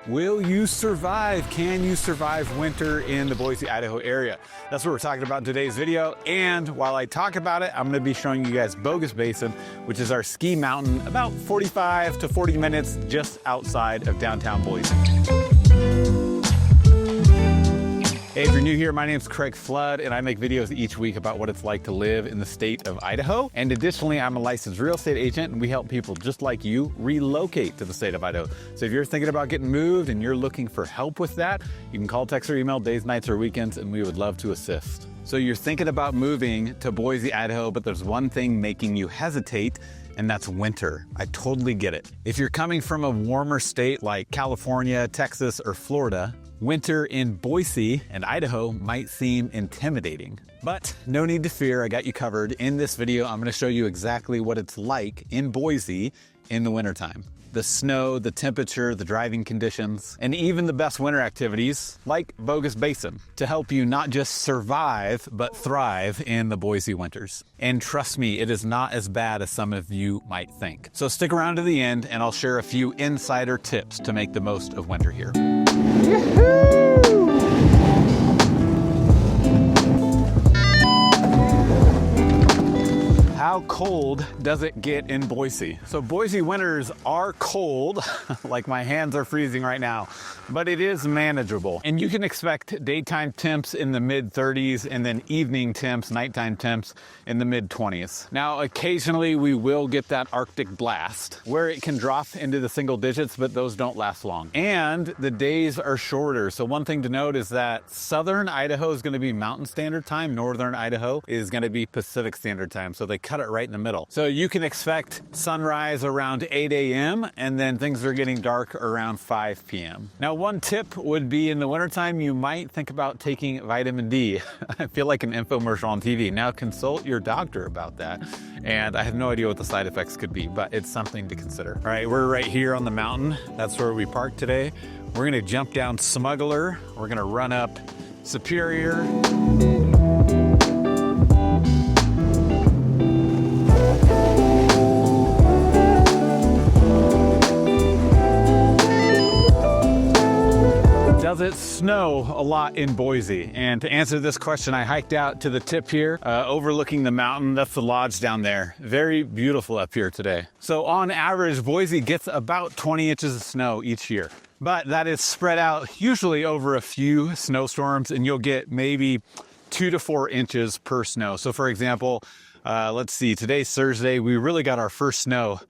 Will you survive? Can you survive winter in the Boise, Idaho area? That's what we're talking about in today's video. And while I talk about it, I'm gonna be showing you guys Bogus Basin, which is our ski mountain about 45 to 40 minutes just outside of downtown Boise. Hey, if you're new here, my name's Craig Flood, and I make videos each week about what it's like to live in the state of Idaho. And additionally, I'm a licensed real estate agent, and we help people just like you relocate to the state of Idaho. So if you're thinking about getting moved and you're looking for help with that, you can call, text, or email days, nights, or weekends, and we would love to assist. So you're thinking about moving to Boise, Idaho, but there's one thing making you hesitate, and that's winter. I totally get it. If you're coming from a warmer state like California, Texas, or Florida, winter in Boise and Idaho might seem intimidating, but no need to fear, I got you covered. In this video, I'm gonna show you exactly what it's like in Boise in the wintertime. The snow, the temperature, the driving conditions, and even the best winter activities like Bogus Basin to help you not just survive, but thrive in the Boise winters. And trust me, it is not as bad as some of you might think. So stick around to the end and I'll share a few insider tips to make the most of winter here. How cold does it get in Boise? So Boise winters are cold, like my hands are freezing right now, but it is manageable. And you can expect daytime temps in the mid 30s and then evening temps, nighttime temps in the mid 20s. Now, occasionally we will get that Arctic blast where it can drop into the single digits, but those don't last long. And the days are shorter. So one thing to note is that Southern Idaho is gonna be Mountain Standard Time, Northern Idaho is gonna be Pacific Standard Time. So they cut it right in the middle. So you can expect sunrise around 8 a.m. and then things are getting dark around 5 p.m. Now, one tip would be in the wintertime, you might think about taking vitamin D. I feel like an infomercial on TV. Now consult your doctor about that. And I have no idea what the side effects could be, but it's something to consider. All right, we're right here on the mountain. That's where we parked today. We're gonna jump down Smuggler. We're gonna run up Superior. Does it snow a lot in Boise? And to answer this question, I hiked out to the tip here, overlooking the mountain. That's the lodge down there. Very beautiful up here today. So on average, Boise gets about 20 inches of snow each year. But that is spread out usually over a few snowstorms, and you'll get maybe 2 to 4 inches per snow. So for example, let's see, today's Thursday. We really got our first snow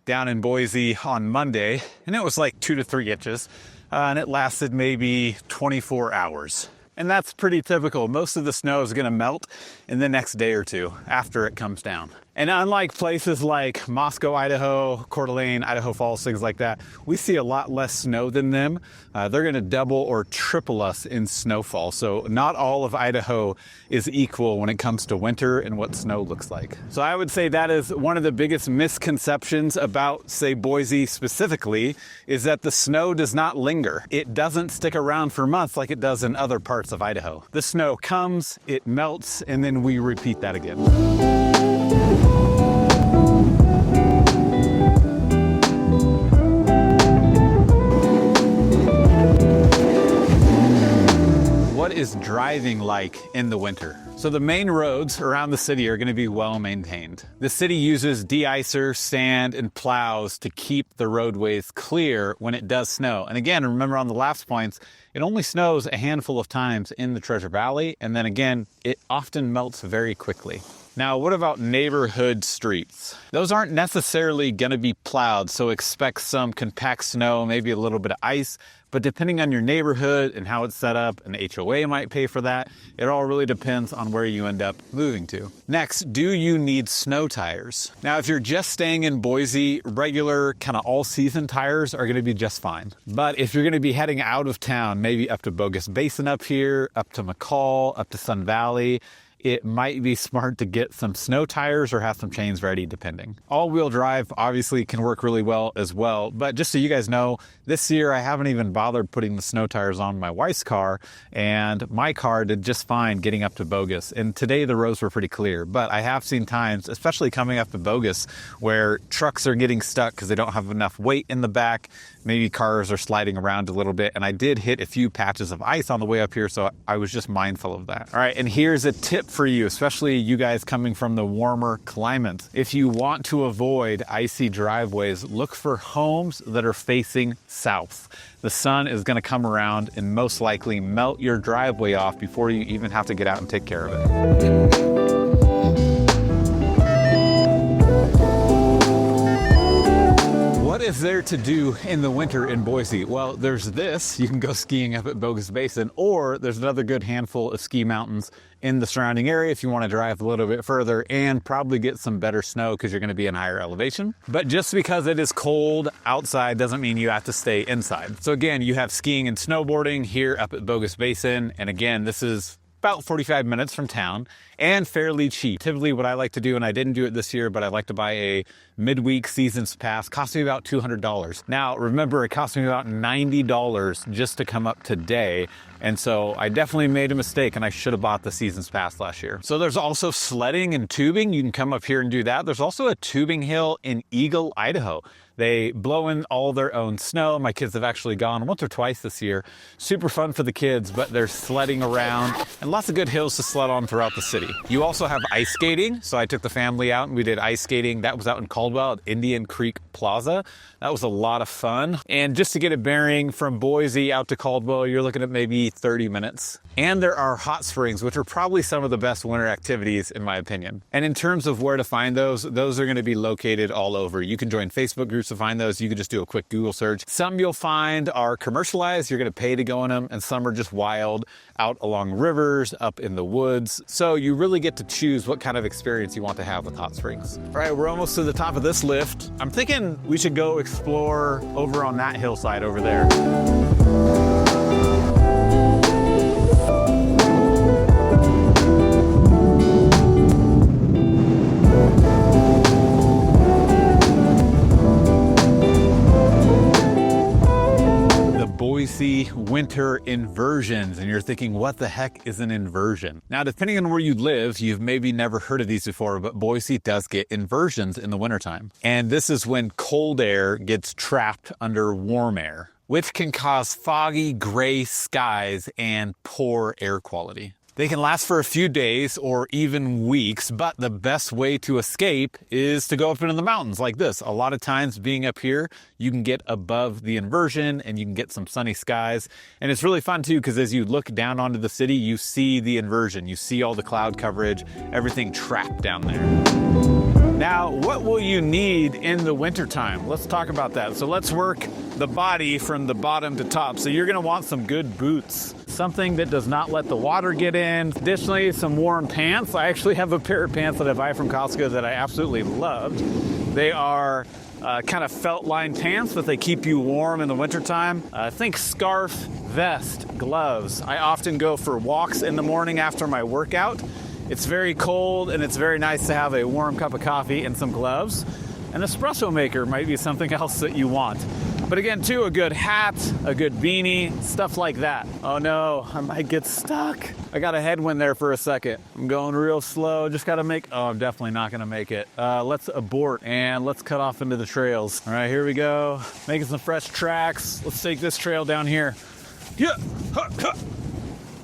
down in Boise on Monday, and it was like 2 to 3 inches. And it lasted maybe 24 hours. And that's pretty typical. Most of the snow is gonna melt in the next day or two after it comes down. And unlike places like Moscow, Idaho, Coeur d'Alene, Idaho Falls, things like that, we see a lot less snow than them. They're gonna double or triple us in snowfall. So not all of Idaho is equal when it comes to winter and what snow looks like. So I would say that is one of the biggest misconceptions about, say, Boise specifically, is that the snow does not linger. It doesn't stick around for months like it does in other parts of Idaho. The snow comes, it melts, and then we repeat that again. What is driving like in the winter? So the main roads around the city are going to be well maintained. The city uses de-icer, sand, and plows to keep the roadways clear when it does snow. And again, remember on the last points, it only snows a handful of times in the Treasure Valley. And then again, it often melts very quickly. Now, what about neighborhood streets? Those aren't necessarily going to be plowed, so expect some compact snow, maybe a little bit of ice, but depending on your neighborhood and how it's set up, an HOA might pay for that. It all really depends on where you end up moving to. Next, do you need snow tires? Now, if you're just staying in Boise, regular kind of all-season tires are going to be just fine. But if you're going to be heading out of town, maybe up to Bogus Basin up here, up to McCall, up to Sun Valley, it might be smart to get some snow tires or have some chains ready, depending. All-wheel drive obviously can work really well as well, but just so you guys know, this year I haven't even bothered putting the snow tires on my wife's car, and my car did just fine getting up to Bogus. And today the roads were pretty clear, but I have seen times, especially coming up to Bogus, where trucks are getting stuck because they don't have enough weight in the back. Maybe cars are sliding around a little bit, and I did hit a few patches of ice on the way up here, so I was just mindful of that. All right, and here's a tip for you, especially you guys coming from the warmer climate. If you want to avoid icy driveways, look for homes that are facing south. The sun is going to come around and most likely melt your driveway off before you even have to get out and take care of it. What is there to do in the winter in Boise? Well, there's this. You can go skiing up at Bogus Basin, or there's another good handful of ski mountains in the surrounding area if you want to drive a little bit further and probably get some better snow because you're going to be in higher elevation. But just because it is cold outside doesn't mean you have to stay inside. So again, you have skiing and snowboarding here up at Bogus Basin. And again, this is about 45 minutes from town and fairly cheap. Typically what I like to do, and I didn't do it this year, but I like to buy a midweek seasons pass, cost me about $200. Now, remember, it cost me about $90 just to come up today. And so I definitely made a mistake and I should have bought the seasons pass last year. So there's also sledding and tubing. You can come up here and do that. There's also a tubing hill in Eagle, Idaho. They blow in all their own snow. My kids have actually gone once or twice this year. Super fun for the kids, but they're sledding around and lots of good hills to sled on throughout the city. You also have ice skating. So I took the family out and we did ice skating. That was out in Caldwell at Indian Creek Plaza. That was a lot of fun. And just to get a bearing from Boise out to Caldwell, you're looking at maybe 30 minutes. And there are hot springs, which are probably some of the best winter activities in my opinion. And in terms of where to find those are going to be located all over. You can join Facebook groups to find those. You can just do a quick Google search. Some you'll find are commercialized. You're going to pay to go in them, and some are just wild out along rivers, up in the woods. So you really get to choose what kind of experience you want to have with hot springs. All right, we're almost to the top of this lift. I'm thinking we should go explore over on that hillside over there. Boise winter inversions, and you're thinking, what the heck is an inversion? Now, depending on where you live, you've maybe never heard of these before, but Boise does get inversions in the wintertime. And this is when cold air gets trapped under warm air, which can cause foggy gray skies and poor air quality. They can last for a few days or even weeks, but the best way to escape is to go up into the mountains like this. A lot of times being up here, you can get above the inversion and you can get some sunny skies. And it's really fun too, because as you look down onto the city, you see the inversion, you see all the cloud coverage, everything trapped down there. Now, what will you need in the wintertime? Let's talk about that. So let's work the body from the bottom to top. So you're gonna want some good boots, something that does not let the water get in. Additionally, some warm pants. I actually have a pair of pants that I buy from Costco that I absolutely loved. They are kind of felt-lined pants, but they keep you warm in the wintertime. Think scarf, vest, gloves. I often go for walks in the morning after my workout. It's very cold and it's very nice to have a warm cup of coffee and some gloves. An espresso maker might be something else that you want. But again, too, a good hat, a good beanie, stuff like that. Oh no, I might get stuck. I got a headwind there for a second. I'm going real slow, just gotta I'm definitely not gonna make it. Let's abort and let's cut off into the trails. All right, here we go. Making some fresh tracks. Let's take this trail down here. Yeah.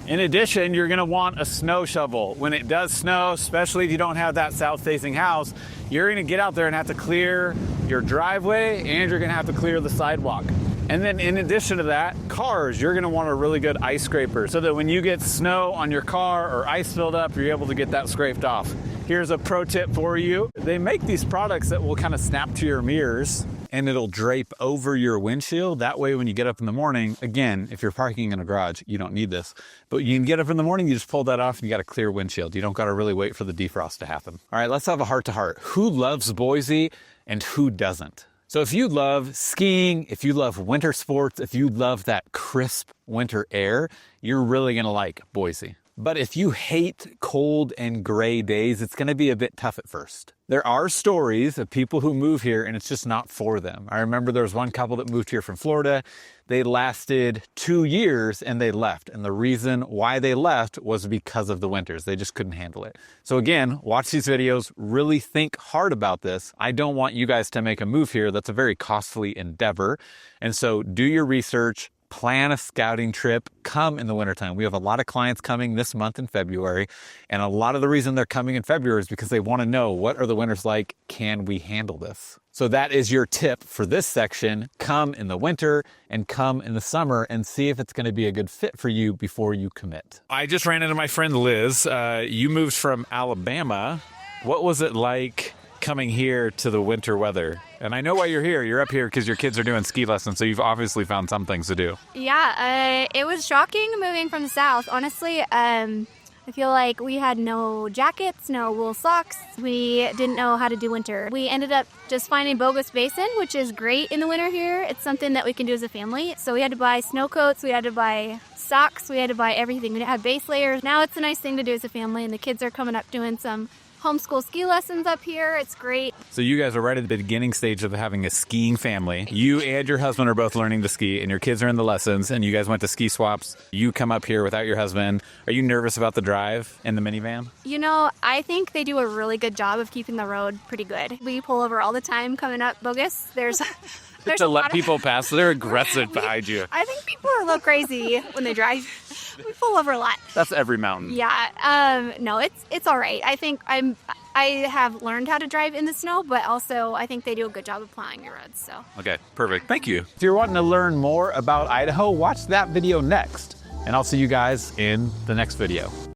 In addition, you're gonna want a snow shovel. When it does snow, especially if you don't have that south-facing house, you're gonna get out there and have to clear your driveway and you're gonna have to clear the sidewalk. And then in addition to that, cars, you're gonna want a really good ice scraper so that when you get snow on your car or ice filled up, you're able to get that scraped off. Here's a pro tip for you. They make these products that will kind of snap to your mirrors and it'll drape over your windshield. That way, when you get up in the morning, again, if you're parking in a garage, you don't need this, but you can get up in the morning, you just pull that off and you got a clear windshield. You don't got to really wait for the defrost to happen. All right, let's have a heart to heart. Who loves Boise and who doesn't? So if you love skiing, if you love winter sports, if you love that crisp winter air, you're really going to like Boise. But if you hate cold and gray days, it's going to be a bit tough at first. There are stories of people who move here and it's just not for them. I remember there was one couple that moved here from Florida. They lasted 2 years and they left. And the reason why they left was because of the winters. They just couldn't handle it. So again, watch these videos, really think hard about this. I don't want you guys to make a move here. That's a very costly endeavor. And so do your research. Plan a scouting trip, come in the wintertime. We have a lot of clients coming this month in February, and a lot of the reason they're coming in February is because they want to know, what are the winters like? Can we handle this? So that is your tip for this section. Come in the winter and come in the summer and see if it's going to be a good fit for you before you commit. I just ran into my friend Liz. You moved from Alabama. What was it like coming here to the winter weather? And I know why you're here. You're up here because your kids are doing ski lessons, so you've obviously found some things to do. Yeah, it was shocking moving from the south. Honestly, I feel like we had no jackets, no wool socks. We didn't know how to do winter. We ended up just finding Bogus Basin, which is great in the winter here. It's something that we can do as a family. So we had to buy snow coats, we had to buy socks, we had to buy everything. We didn't have base layers. Now it's a nice thing to do as a family, and the kids are coming up doing some homeschool ski lessons up here. It's great. So you guys are right at the beginning stage of having a skiing family. You and your husband are both learning to ski, and your kids are in the lessons, and you guys went to ski swaps. You come up here without your husband. Are you nervous about the drive in the minivan? You know, I think they do a really good job of keeping the road pretty good. We pull over all the time coming up Bogus. There's to let people pass, so they're aggressive behind you. I think people are a little crazy when they drive. We pull over a lot. That's every mountain. Yeah. No, it's all right. I think I have learned how to drive in the snow, but also I think they do a good job of plowing your roads. So. Okay, perfect. Thank you. If you're wanting to learn more about Idaho, watch that video next. And I'll see you guys in the next video.